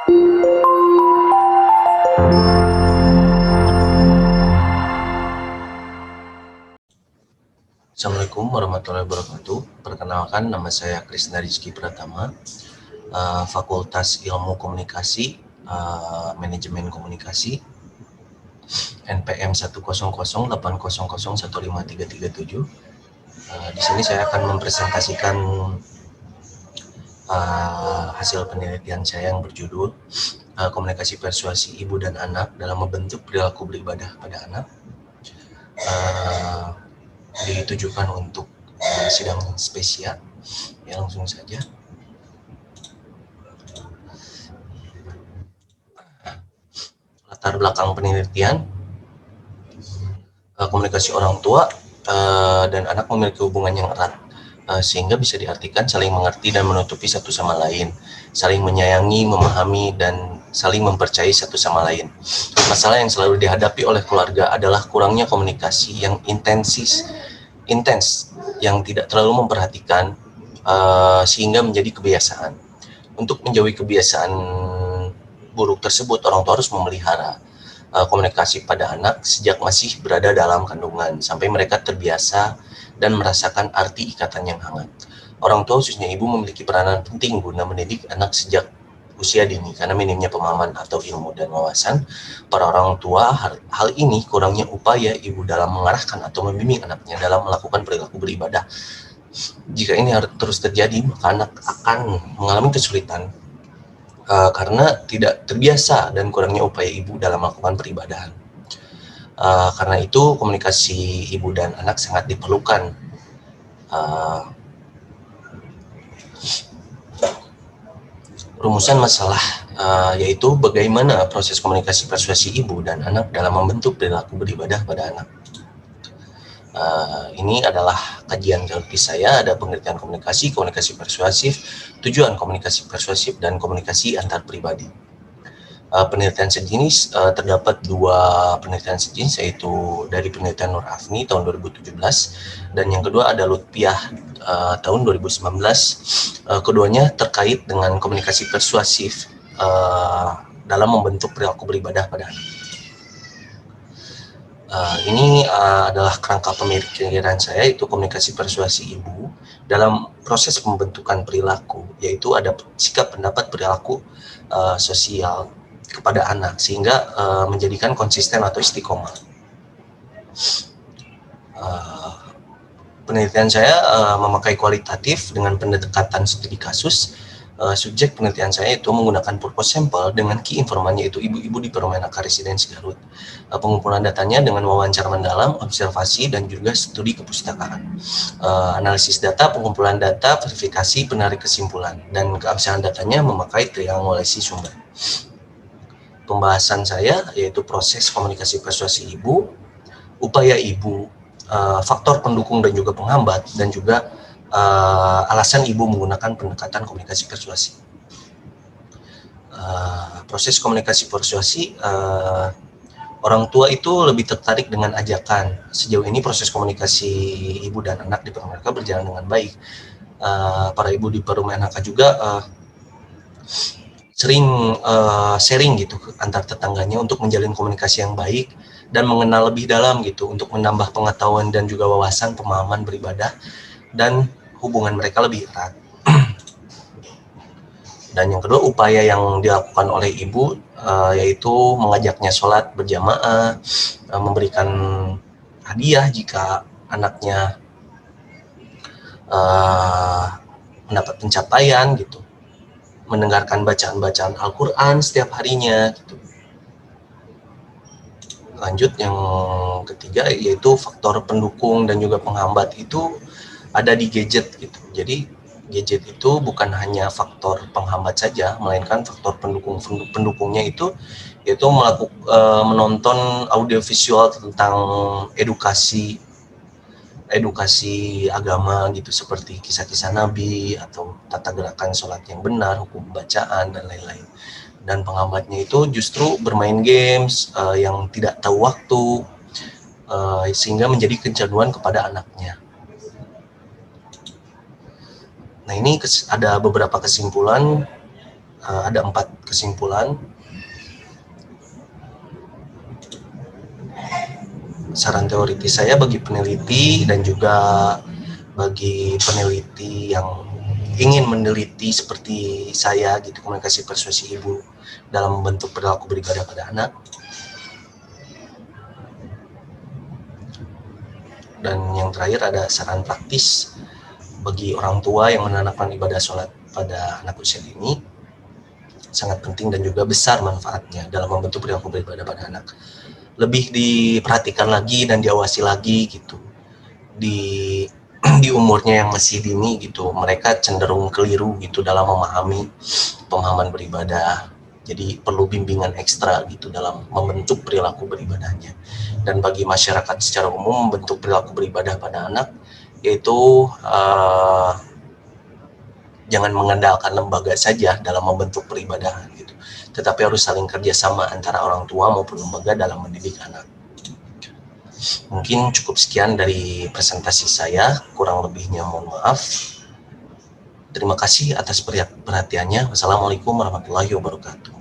Assalamualaikum warahmatullahi wabarakatuh. Perkenalkan, nama saya Krisna Rizky Pratama, Fakultas Ilmu Komunikasi, Manajemen Komunikasi, NPM 10080015337. Di sini saya akan mempresentasikan hasil penelitian saya yang berjudul komunikasi persuasi ibu dan anak dalam membentuk perilaku beribadah pada anak. Ditujukan untuk sidang spesial. Ya, langsung saja. Latar belakang penelitian, komunikasi orang tua dan anak memiliki hubungan yang erat, sehingga bisa diartikan saling mengerti dan menutupi satu sama lain, saling menyayangi, memahami, dan saling mempercayai satu sama lain. Masalah yang selalu dihadapi oleh keluarga adalah kurangnya komunikasi yang intens, yang tidak terlalu memperhatikan, sehingga menjadi kebiasaan. Untuk menjauhi kebiasaan buruk tersebut, orang tua harus memelihara komunikasi pada anak sejak masih berada dalam kandungan sampai mereka terbiasa dan merasakan arti ikatan yang hangat. Orang tua, khususnya ibu, memiliki peranan penting guna mendidik anak sejak usia dini karena minimnya pemahaman atau ilmu dan wawasan para orang tua. Hal ini kurangnya upaya ibu dalam mengarahkan atau membimbing anaknya dalam melakukan perilaku beribadah. Jika ini terus terjadi, maka anak akan mengalami kesulitan karena tidak terbiasa dan kurangnya upaya ibu dalam melakukan peribadahan. Karena itu komunikasi ibu dan anak sangat diperlukan. Rumusan masalah yaitu bagaimana proses komunikasi persuasi ibu dan anak dalam membentuk perilaku beribadah pada anak. Ini adalah kajian teoritis saya, ada pengertian komunikasi, komunikasi persuasif, tujuan komunikasi persuasif, dan komunikasi antar pribadi. Penelitian sejenis, terdapat 2 penelitian sejenis, yaitu dari penelitian Nur Afni tahun 2017 dan yang kedua ada Lutfiah tahun 2019. Keduanya terkait dengan komunikasi persuasif dalam membentuk perilaku beribadah pada anak. Ini adalah kerangka pemikiran saya, yaitu komunikasi persuasi ibu dalam proses pembentukan perilaku, yaitu ada sikap, pendapat, perilaku sosial kepada anak sehingga menjadikan konsisten atau istiqomah. Penelitian saya memakai kualitatif dengan pendekatan studi kasus. Subjek penelitian saya itu menggunakan purpose sampel dengan key informannya, yaitu ibu-ibu di Perumnaka Residensi Garut. Pengumpulan datanya dengan wawancara mendalam, observasi, dan juga studi kepustakaan. Analisis data, pengumpulan data, verifikasi, penarik kesimpulan, dan keabsahan datanya memakai triangulasi sumber. Pembahasan saya yaitu proses komunikasi persuasi ibu, upaya ibu, faktor pendukung dan juga penghambat, dan juga alasan ibu menggunakan pendekatan komunikasi persuasi. Proses komunikasi persuasi, orang tua itu lebih tertarik dengan ajakan. Sejauh ini proses komunikasi ibu dan anak di Perumnaka berjalan dengan baik. Para ibu di Perumnaka juga sering sharing gitu antar tetangganya untuk menjalin komunikasi yang baik dan mengenal lebih dalam gitu, untuk menambah pengetahuan dan juga wawasan pemahaman beribadah dan hubungan mereka lebih erat. Dan yang kedua, upaya yang dilakukan oleh ibu yaitu mengajaknya sholat berjamaah, memberikan hadiah jika anaknya mendapat pencapaian gitu, mendengarkan bacaan-bacaan Al-Quran setiap harinya gitu. Lanjut, yang ketiga yaitu faktor pendukung dan juga penghambat itu ada di gadget gitu. Jadi gadget itu bukan hanya faktor penghambat saja, melainkan faktor pendukungnya itu yaitu menonton audiovisual tentang edukasi agama gitu, seperti kisah-kisah Nabi atau tata gerakan sholat yang benar, hukum bacaan, dan lain-lain. Dan penghambatnya itu justru bermain games yang tidak tahu waktu, sehingga menjadi kecanduan kepada anaknya. Nah, ini ada beberapa kesimpulan ada 4 kesimpulan. Saran teoritis saya bagi peneliti dan juga bagi peneliti yang ingin meneliti seperti saya gitu, komunikasi persuasi ibu dalam membentuk perilaku beribadah pada anak. Dan yang terakhir ada saran praktis bagi orang tua yang menanamkan ibadah sholat pada anak usia dini, sangat penting dan juga besar manfaatnya dalam membentuk perilaku beribadah pada anak. Lebih diperhatikan lagi dan diawasi lagi gitu di umurnya yang masih dini gitu, mereka cenderung keliru gitu dalam memahami pemahaman beribadah. Jadi perlu bimbingan ekstra gitu dalam membentuk perilaku beribadahnya. Dan bagi masyarakat secara umum, membentuk perilaku beribadah pada anak yaitu jangan mengandalkan lembaga saja dalam membentuk peribadahan gitu, tetapi harus saling kerjasama antara orang tua maupun lembaga dalam mendidik anak. Mungkin cukup sekian dari presentasi saya, kurang lebihnya mohon maaf. Terima kasih atas perhatiannya. Wassalamualaikum warahmatullahi wabarakatuh.